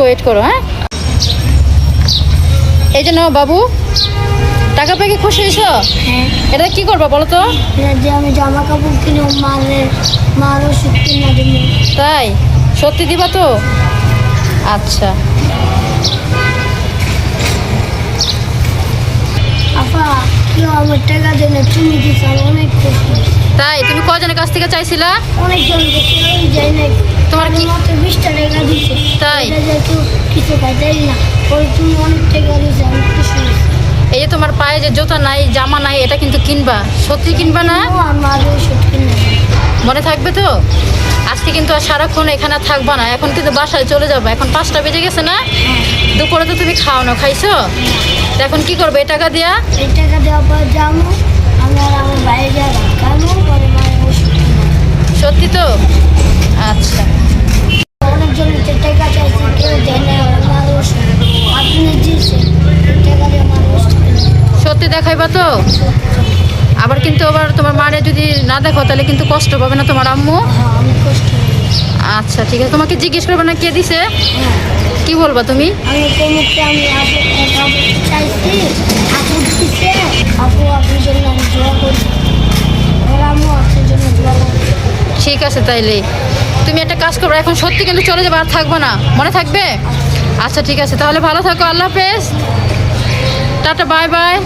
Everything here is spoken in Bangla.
ওয়েট করো। হ্যাঁ, এই যে নাও বাবু, টাকা পেয়ে কি খুশি হয়েছো? হ্যাঁ, এটা কি করবা বলো তো? এটা দিয়ে আমি জামা কাপড় কিনে মার ওষুধ কিনে দেবো। তাই সত্যি দিবা তো? আচ্ছা, আপা কেউ আমার টাকা দেয় না, তুমি দিচ্ছ, আমি অনেক খুশি। তাই তুমি কজনের কাছ থেকে চাইছিলা? অনেকজন কেউ যায় না, তোমার কি মাত্র 20টা টাকা দিচ্ছে। তাই? এটা যেহেতু কিছু দেয় না, পরে তুমি অনেক টাকা দিচ্ছে, আমি খুশি হয়েছি। এই যে তোমার পায়ে যে জুতা নাই, জামা নাই, এটা কিন্তু কিনবা, সত্যি কিনবা না? আর মার ওষুধ কিনে দেবো। মনে থাকবে তো? আজকে কিন্তু আর সারাক্ষণ এখানে থাকবা না, এখন কিন্তু বাসায় চলে যাবে। এখন 5টা বেজে গেছে না? দুপুরে তো তুমি খাও না, খাইছো? তো এখন কি করবে এই টাকা দিয়া? এই টাকা দেওয়ার পর যাবো আমি আর আমার বাইরে যাবো, খাবো, পরে মায়ের ওষুধ কিনে দেবো। সত্যি তো? আচ্ছা, অনেকজনের টাকা চাইছে, কেউ দেয় না, আমার ওষুধ আপনি দিয়েছেন, টাকা দিয়ে আমার ওষুধ কিনে দেবো। সত্যি দেখাইবা তো? আবার কিন্তু আবার তোমার মারে যদি না দেখো তাহলে কিন্তু কষ্ট পাবে না তোমার আম্মু? হ্যাঁ, আমি কষ্ট হয়ে গেছি। আচ্ছা ঠিক আছে, তোমাকে জিজ্ঞেস করবে না কে দিছে? হ্যাঁ, কি বলবা তুমি? আমি কমুককে আমি আপু চাইছি, আপু দিচ্ছে, আপু আপনার জন্য আমি দোয়া করছি, আমার আম্মু আপনার জন্য দোয়া করছি। ঠিক আছে, তাইলে তুমি একটা কাজ করবে, এখন সত্যি কিন্তু চলে যাবে, আর থাকবে না, মনে থাকবে? আচ্ছা ঠিক আছে, তাহলে ভালো থাকো, আল্লাহ হাফেজ, টাটা, বাই বাই।